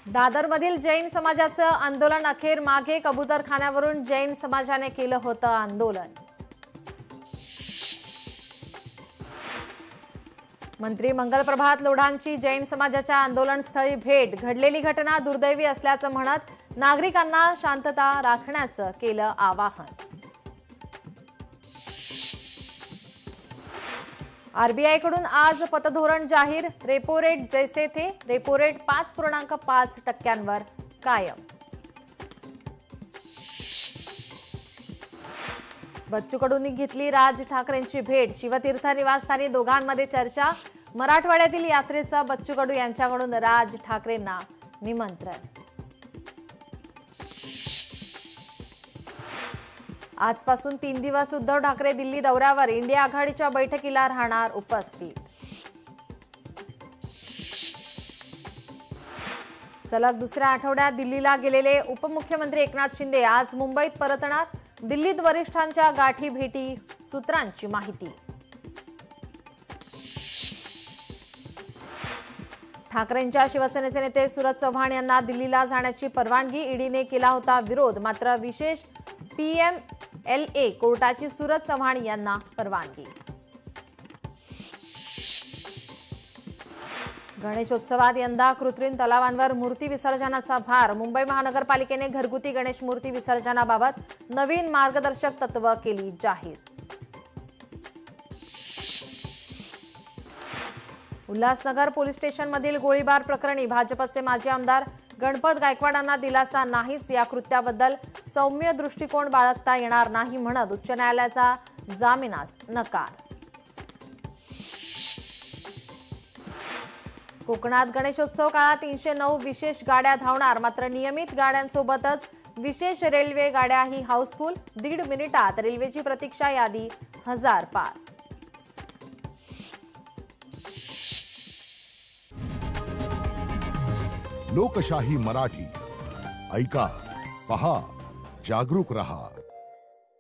दादरमधील जैन समाजाचं आंदोलन अखेर मागे कबूतरखान्यावरून जैन समाजाने केलं होतं आंदोलन। मंत्री मंगलप्रभात लोढांची जैन समाजाच्या आंदोलनस्थळी भेट। घडलेली घटना दुर्दैवी असल्याचं म्हणत नागरिकांना शांतता राखण्याचं केलं आवाहन। आरबीआय कडून आज पतधोरण जाहीर। रेपो रेट जैसे थे, रेपो रेट 5.5% कायम। बच्चू कडूंनी घेतली राज ठाकरेंची भेट। शिवतीर्थ निवासस्थानी दोघांमध्ये चर्चा। मराठवाड्यातील यात्रेचं बच्चू कडू यांच्याकडून राज ठाकरेंना निमंत्रण। आजपासून 3 दिवस उद्धव ठाकरे दिल्ली दौऱ्यावर। इंडिया आघाडीच्या बैठकीला राहणार उपस्थित। सलग दुसऱ्या आठवड्यात दिल्लीला गेलेले उपमुख्यमंत्री एकनाथ शिंदे आज मुंबईत परतणार। दिल्लीत वरिष्ठांच्या गाठी भेटी, सूत्रांची माहिती। ठाकरेंच्या शिवसेनेचे नेते सुरज चव्हाण यांना दिल्लीला जाण्याची परवानगी। ईडीने केला होता विरोध, मात्र विशेष PMLA कोर्टाची सुरज चव्हाण यांना परवानगी। गणेशोत्सवात यंदा कृत्रिम तलावांवर मूर्ती विसर्जनाचा भार। मुंबई महानगरपालिकेने घरगुती गणेश मूर्ती विसर्जनाबाबत नवीन मार्गदर्शक तत्त्व केली जाहीर। उल्हासनगर पोलीस स्टेशनमधील गोळीबार प्रकरणी भाजपचे माजी आमदार गणपत गायकवाडांना दिलासा नाहीच। या कृत्याबद्दल सौम्य दृष्टिकोन बाळगता येणार नाही म्हणत उच्च न्यायालयाचा जामिनास नकार। कोकणात गणेशोत्सव काळात 309 विशेष गाड्या धावणार, मात्र नियमित गाड्यांसोबतच विशेष रेल्वे गाड्याही हाऊसफुल। 1.5 मिनिटात रेल्वेची प्रतीक्षा यादी 1000 पार। लोकशाही मराठी ऐका, पहा, जागरूक रहा।